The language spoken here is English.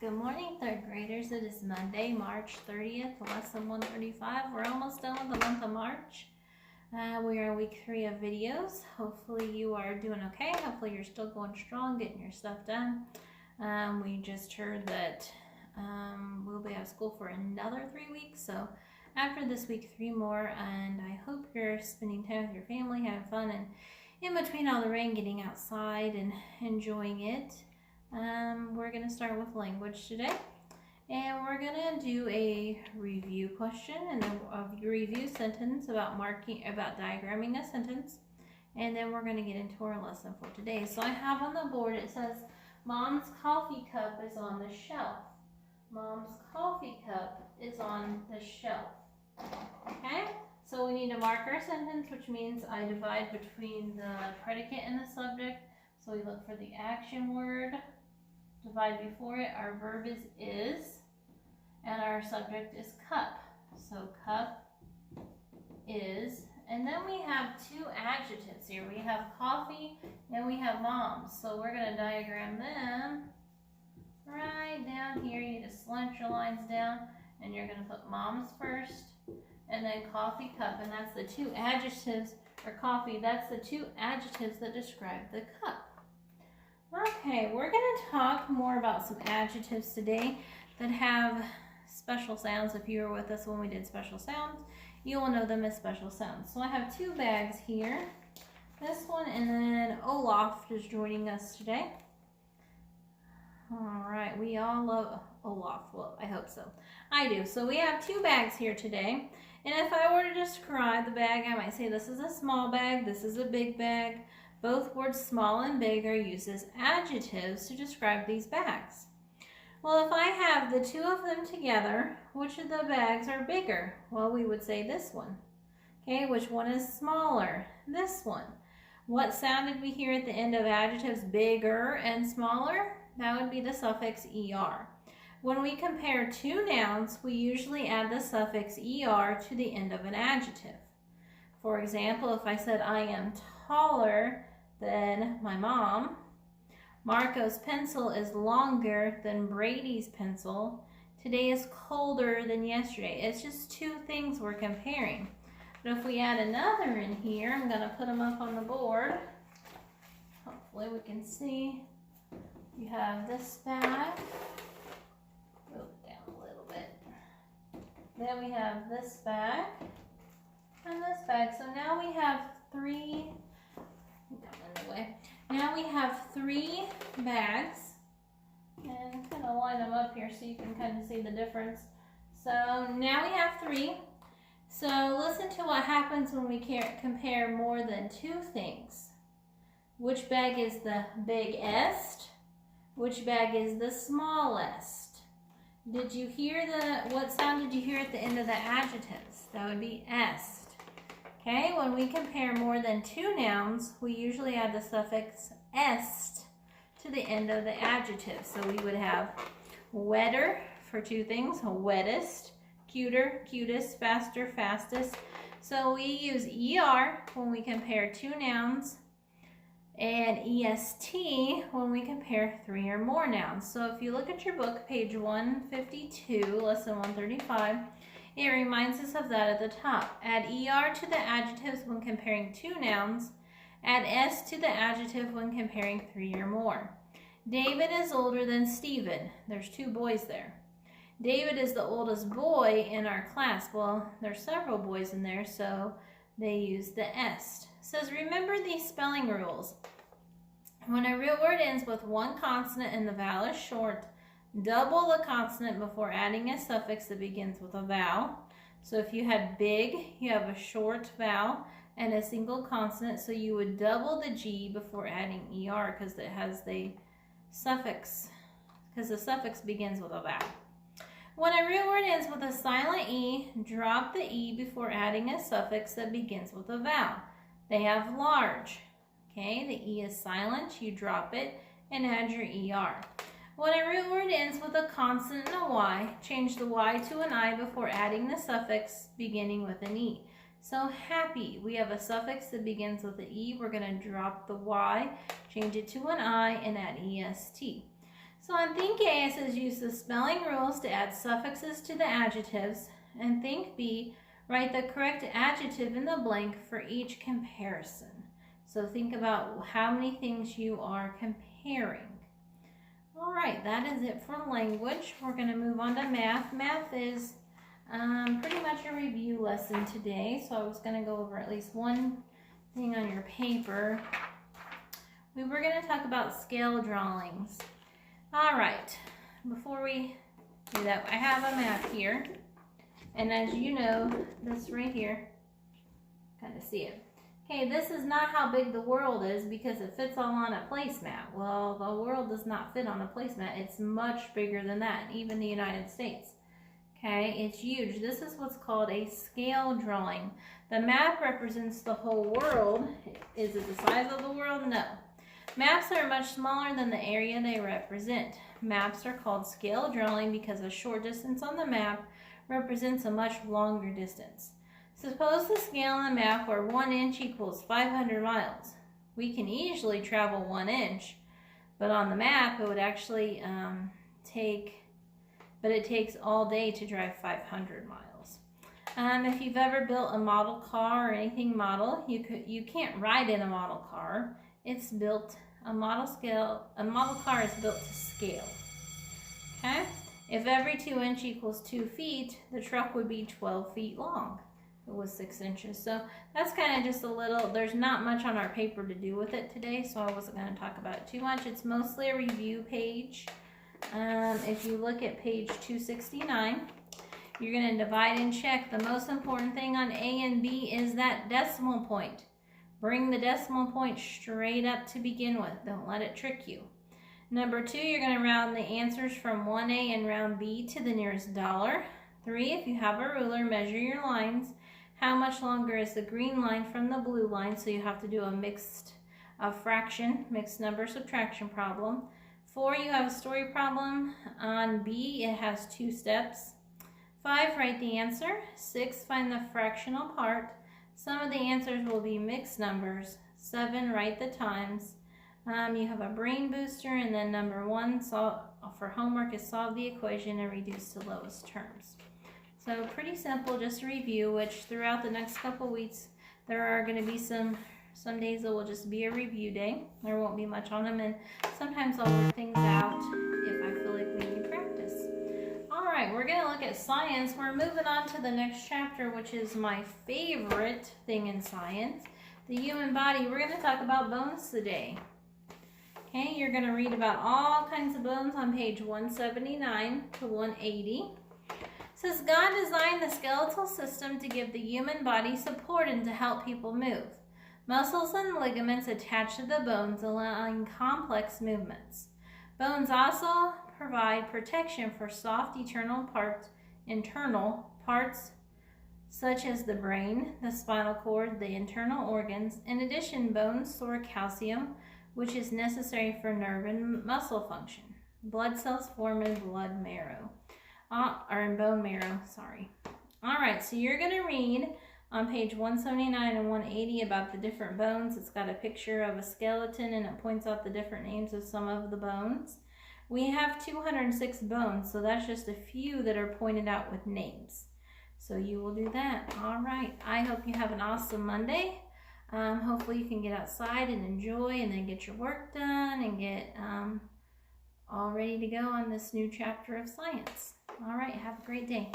Good morning, third graders. It is Monday, March 30th, lesson 135. We're almost done with the month of March. We are in week 3 of videos. Hopefully you are doing okay. Hopefully you're still going strong, getting your stuff done. We just heard that we'll be out of school for another 3 weeks. So after this week, 3 more. And I hope you're spending time with your family, having fun, and in between all the rain, getting outside and enjoying it. We're going to start with language today, and we're going to do a review question and then a review sentence about diagramming a sentence, and then we're going to get into our lesson for today. So I have on the board, it says, Mom's coffee cup is on the shelf. Mom's coffee cup is on the shelf. Okay, so we need to mark our sentence, which means I divide between the predicate and the subject. So we look for the action word, divide before it, our verb is, and our subject is cup. So cup is, and then we have 2 adjectives here. We have coffee and we have moms. So we're going to diagram them right down here. You need to slant your lines down, and you're going to put moms first and then coffee cup, and that's the 2 adjectives, or coffee, that's the 2 adjectives that describe the cup. Okay, we're going to talk more about some adjectives today that have special sounds. If you were with us when we did special sounds, you will know them as special sounds. So I have 2 bags here. This one, and then Olaf is joining us today. All right, we all love Olaf. Well, I hope so. I do. So we have 2 bags here today. And if I were to describe the bag, I might say this is a small bag, this is a big bag. Both words small and big are used as adjectives to describe these bags. Well, if I have the 2 of them together, which of the bags are bigger? Well, we would say this one. Okay, which one is smaller? This one. What sound did we hear at the end of adjectives bigger and smaller? That would be the suffix er. When we compare 2 nouns, we usually add the suffix er to the end of an adjective. For example, if I said I am taller than my mom, Marco's pencil is longer than Brady's pencil, today is colder than yesterday. It's just 2 things we're comparing. But if we add another in here, I'm going to put them up on the board. Hopefully we can see. You have this bag. Move it down a little bit. Then we have this bag and this bag. So now we have 3. Now we have 3 bags, and kind of line them up here so you can kind of see the difference. So now we have 3. So listen to what happens when we compare more than 2 things. Which bag is the biggest? Which bag is the smallest? Did you hear what sound did you hear at the end of the adjectives? That would be est. Okay, when we compare more than 2 nouns, we usually add the suffix est to the end of the adjective. So we would have wetter for 2 things, wettest, cuter, cutest, faster, fastest. So we use er when we compare 2 nouns, and est when we compare 3 or more nouns. So if you look at your book, page 152, lesson 135, it reminds us of that at the top. Add er to the adjectives when comparing 2 nouns. Add s to the adjective when comparing 3 or more. David is older than Stephen. There's 2 boys there. David is the oldest boy in our class. Well, there's several boys in there, so they use the est. It says, remember these spelling rules. When a real word ends with 1 consonant and the vowel is short, double the consonant before adding a suffix that begins with a vowel. So if you had big, you have a short vowel and a single consonant, so you would double the G before adding er because it has the suffix, because the suffix begins with a vowel. When a real word ends with a silent E, drop the E before adding a suffix that begins with a vowel. They have large. Okay, the E is silent, you drop it and add your er. When a real word ends with a consonant and a Y, change the Y to an I before adding the suffix beginning with an E. So happy, we have a suffix that begins with the E. We're going to drop the Y, change it to an I, and add est. So on Think A, it says use the spelling rules to add suffixes to the adjectives. And Think B, write the correct adjective in the blank for each comparison. So think about how many things you are comparing. All right, that is it for language. We're going to move on to math. Math is pretty much a review lesson today. So I was going to go over at least one thing on your paper. We were going to talk about scale drawings. All right, before we do that, I have a map here. And as you know, this right here, kind of see it. Okay, this is not how big the world is because it fits all on a placemat. Well, the world does not fit on a placemat. It's much bigger than that, even the United States. Okay, it's huge. This is what's called a scale drawing. The map represents the whole world. Is it the size of the world? No. Maps are much smaller than the area they represent. Maps are called scale drawing because a short distance on the map represents a much longer distance. Suppose the scale on the map where 1 inch equals 500 miles. We can easily travel 1 inch, but on the map it would actually it takes all day to drive 500 miles. If you've ever built a model car or anything model, you can't ride in a model car. It's built a model car is built to scale. Okay? If every 2 inch equals 2 feet, the truck would be 12 feet long. It was 6 inches. So that's kind of just a little, there's not much on our paper to do with it today, so I wasn't going to talk about it too much. It's mostly a review page. If you look at page 269, you're going to divide and check. The most important thing on A and B is that decimal point. Bring the decimal point straight up to begin with. Don't let it trick you. Number 2, you're going to round the answers from 1A and round B to the nearest dollar. 3, if you have a ruler, measure your lines. How much longer is the green line from the blue line? So you have to do a mixed number subtraction problem. 4, you have a story problem. On B, it has 2 steps. 5, write the answer. 6, find the fractional part. Some of the answers will be mixed numbers. 7, write the times. You have a brain booster, and then number 1 for homework is solve the equation and reduce to lowest terms. So pretty simple, just a review, which throughout the next couple weeks, there are going to be some days that will just be a review day. There won't be much on them, and sometimes I'll work things out if I feel like we need practice. All right, we're going to look at science. We're moving on to the next chapter, which is my favorite thing in science, the human body. We're going to talk about bones today. Okay, you're going to read about all kinds of bones on page 179 to 180. It says, God designed the skeletal system to give the human body support and to help people move. Muscles and ligaments attach to the bones, allowing complex movements. Bones also provide protection for soft internal parts such as the brain, the spinal cord, the internal organs. In addition, bones store calcium, which is necessary for nerve and muscle function. Blood cells form in bone marrow, sorry. All right, so you're going to read on page 179 and 180 about the different bones. It's got a picture of a skeleton, and it points out the different names of some of the bones. We have 206 bones, so that's just a few that are pointed out with names. So you will do that. All right, I hope you have an awesome Monday. Hopefully you can get outside and enjoy, and then get your work done and get all ready to go on this new chapter of science. All right, have a great day.